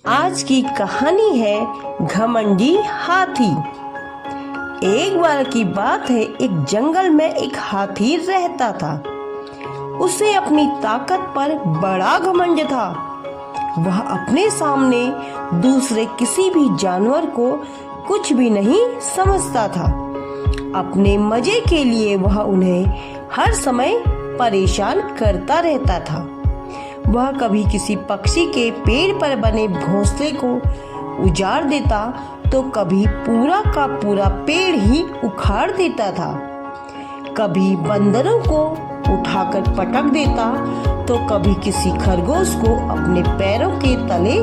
आज की कहानी है घमंडी हाथी। एक बार की बात है, एक जंगल में एक हाथी रहता था। उसे अपनी ताकत पर बड़ा घमंड था। वह अपने सामने दूसरे किसी भी जानवर को कुछ भी नहीं समझता था। अपने मजे के लिए वह उन्हें हर समय परेशान करता रहता था। वह कभी किसी पक्षी के पेड़ पर बने घोंसले को उजाड़ देता तो कभी पूरा का पूरा पेड़ ही उखाड़ देता था। कभी बंदरों को उठाकर पटक देता तो कभी किसी खरगोश को अपने पैरों के तले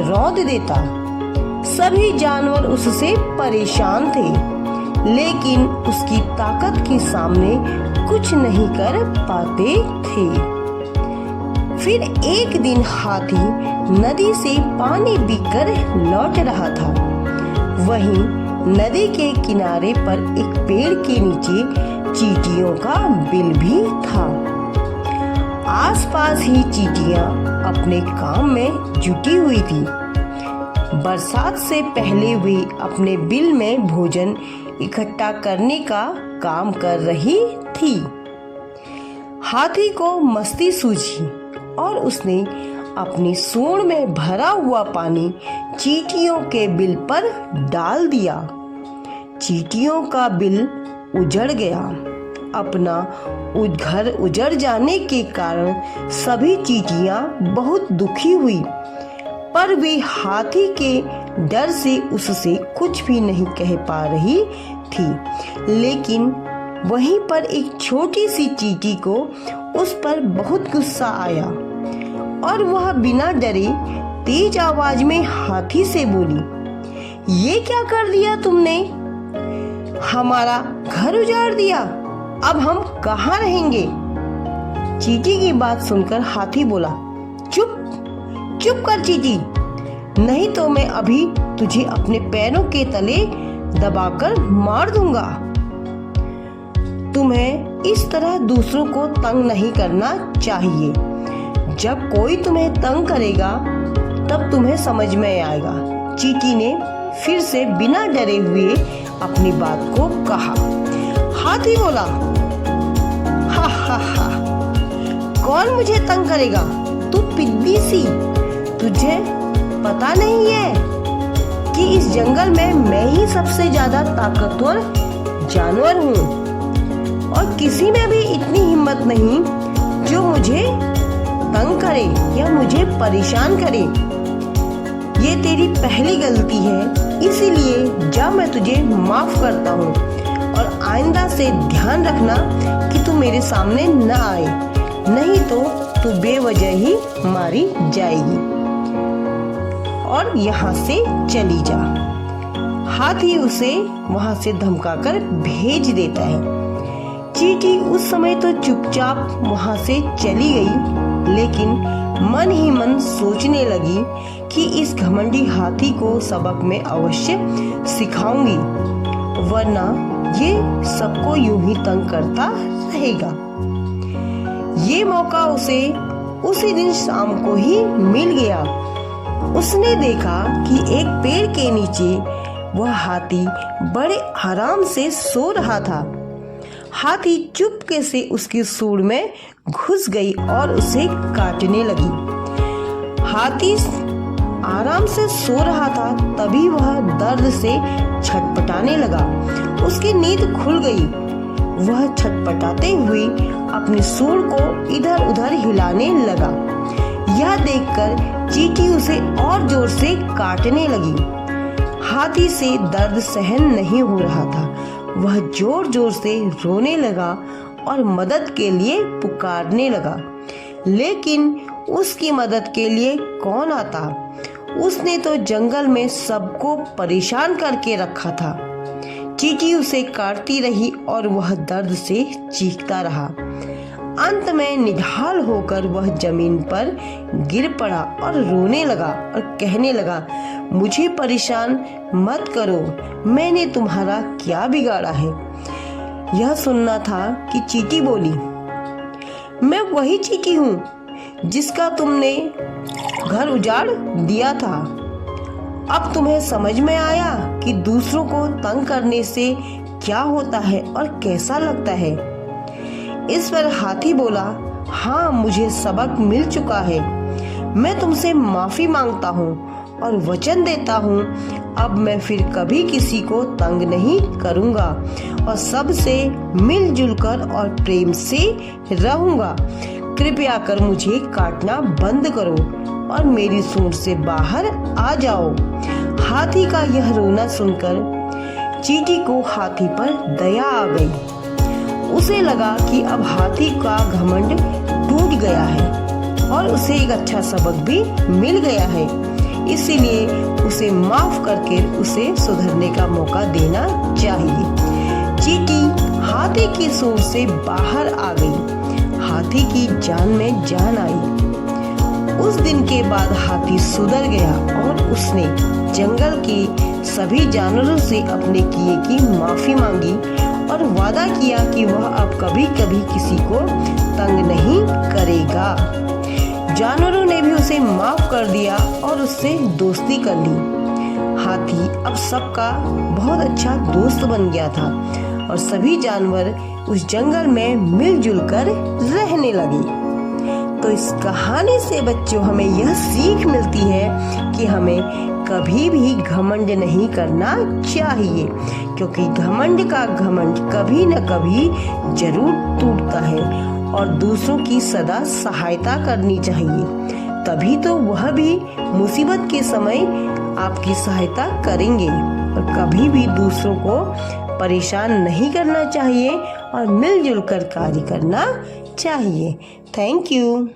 रौंद देता। सभी जानवर उससे परेशान थे, लेकिन उसकी ताकत के सामने कुछ नहीं कर पाते थे। फिर एक दिन हाथी नदी से पानी पीकर लौट रहा था। वहीं नदी के किनारे पर एक पेड़ के नीचे चींटियों का बिल भी था। आसपास ही चींटियां अपने काम में जुटी हुई थी। बरसात से पहले वे अपने बिल में भोजन इकट्ठा करने का काम कर रही थी। हाथी को मस्ती सूझी और उसने अपनी सूंड में भरा हुआ पानी चींटियों के बिल पर डाल दिया। चींटियों का बिल उजड़ गया। अपना घर उजड़ जाने के कारण सभी चींटियां बहुत दुखी हुई, पर वे हाथी के डर से उससे कुछ भी नहीं कह पा रही थी। लेकिन वहीं पर एक छोटी सी चींटी को उस पर बहुत गुस्सा आया और वह बिना डरे तेज आवाज में हाथी से बोली, ये क्या कर दिया तुमने? हमारा घर उजाड़ दिया। अब हम कहाँ रहेंगे? चींटी की बात सुनकर हाथी बोला, चुप चुप कर चींटी, नहीं तो मैं अभी तुझे अपने पैरों के तले दबाकर मार दूंगा। तुम्हें इस तरह दूसरों को तंग नहीं करना चाहिए। जब कोई तुम्हें तंग करेगा तब तुम्हें समझ में आएगा। चींटी ने फिर से बिना डरे हुए अपनी बात को कहा। हाथी बोला, हा हा हा, कौन मुझे तंग करेगा? तू पिद्दी सी, तुझे पता नहीं है कि इस जंगल में मैं ही सबसे ज्यादा ताकतवर जानवर हूँ और किसी में भी इतनी हिम्मत नहीं जो मुझे तंग करे या मुझे परेशान करे। ये तेरी पहली गलती है, इसीलिए जा, मैं तुझे माफ करता हूँ और आइंदा से ध्यान रखना कि तू मेरे सामने न आए, नहीं तो तू बेवजह ही मारी जाएगी और यहाँ से चली जा। हाथी उसे वहाँ से धमकाकर भेज देता है। चींटी उस समय तो चुपचाप वहाँ से चली गई, लेकिन मन ही मन सोचने लगी कि इस घमंडी हाथी को सबक मैं अवश्य सिखाऊंगी, वरना ये सबको यूं ही तंग करता रहेगा। ये मौका उसे उसी दिन शाम को ही मिल गया। उसने देखा कि एक पेड़ के नीचे वह हाथी बड़े आराम से सो रहा था। हाथी चुपके से उसकी सूंड में घुस गई और उसे काटने लगी। हाथी आराम से सो रहा था, तभी वह दर्द से छटपटाने लगा। उसकी नींद खुल गई। वह छटपटाते हुए अपनी सूंड को इधर उधर हिलाने लगा। यह देखकर चींटी उसे और जोर से काटने लगी। हाथी से दर्द सहन नहीं हो रहा था। वह जोर जोर से रोने लगा और मदद के लिए पुकारने लगा, लेकिन उसकी मदद के लिए कौन आता? उसने तो जंगल में सबको परेशान करके रखा था। चींटी उसे काटती रही और वह दर्द से चीखता रहा। अंत में निढाल होकर वह जमीन पर गिर पड़ा और रोने लगा और कहने लगा, मुझे परेशान मत करो, मैंने तुम्हारा क्या बिगाड़ा है? यह सुनना था कि चींटी बोली, मैं वही चींटी हूँ जिसका तुमने घर उजाड़ दिया था। अब तुम्हें समझ में आया कि दूसरों को तंग करने से क्या होता है और कैसा लगता है। इस पर हाथी बोला, हाँ, मुझे सबक मिल चुका है। मैं तुमसे माफी मांगता हूँ और वचन देता हूँ अब मैं फिर कभी किसी को तंग नहीं करूँगा और सबसे मिलजुल कर और प्रेम से रहूँगा। कृपया कर मुझे काटना बंद करो और मेरी सूंड से बाहर आ जाओ। हाथी का यह रोना सुनकर चींटी को हाथी पर दया आ गई। उसे लगा कि अब हाथी का घमंड टूट गया है और उसे एक अच्छा सबक भी मिल गया है, इसीलिए उसे माफ करके उसे सुधरने का मौका देना चाहिए। चींटी हाथी की सूंड से बाहर आ गई। हाथी की जान में जान आई। उस दिन के बाद हाथी सुधर गया और उसने जंगल के सभी जानवरों से अपने किए की माफी मांगी और वादा किया कि वह अब कभी कभी किसी को तंग नहीं करेगा। जानवरों ने भी उसे माफ कर दिया और उससे दोस्ती कर ली। हाथी अब सबका बहुत अच्छा दोस्त बन गया था और सभी जानवर उस जंगल में मिलजुल कर रहने लगे। तो इस कहानी से बच्चों हमें यह सीख मिलती है कि हमें कभी भी घमंड नहीं करना चाहिए, क्योंकि घमंड का घमंड कभी न कभी जरूर टूटता है और दूसरों की सदा सहायता करनी चाहिए, तभी तो वह भी मुसीबत के समय आपकी सहायता करेंगे। और कभी भी दूसरों को परेशान नहीं करना चाहिए और मिलजुल कर कार्य करना चाहिए। Thank you.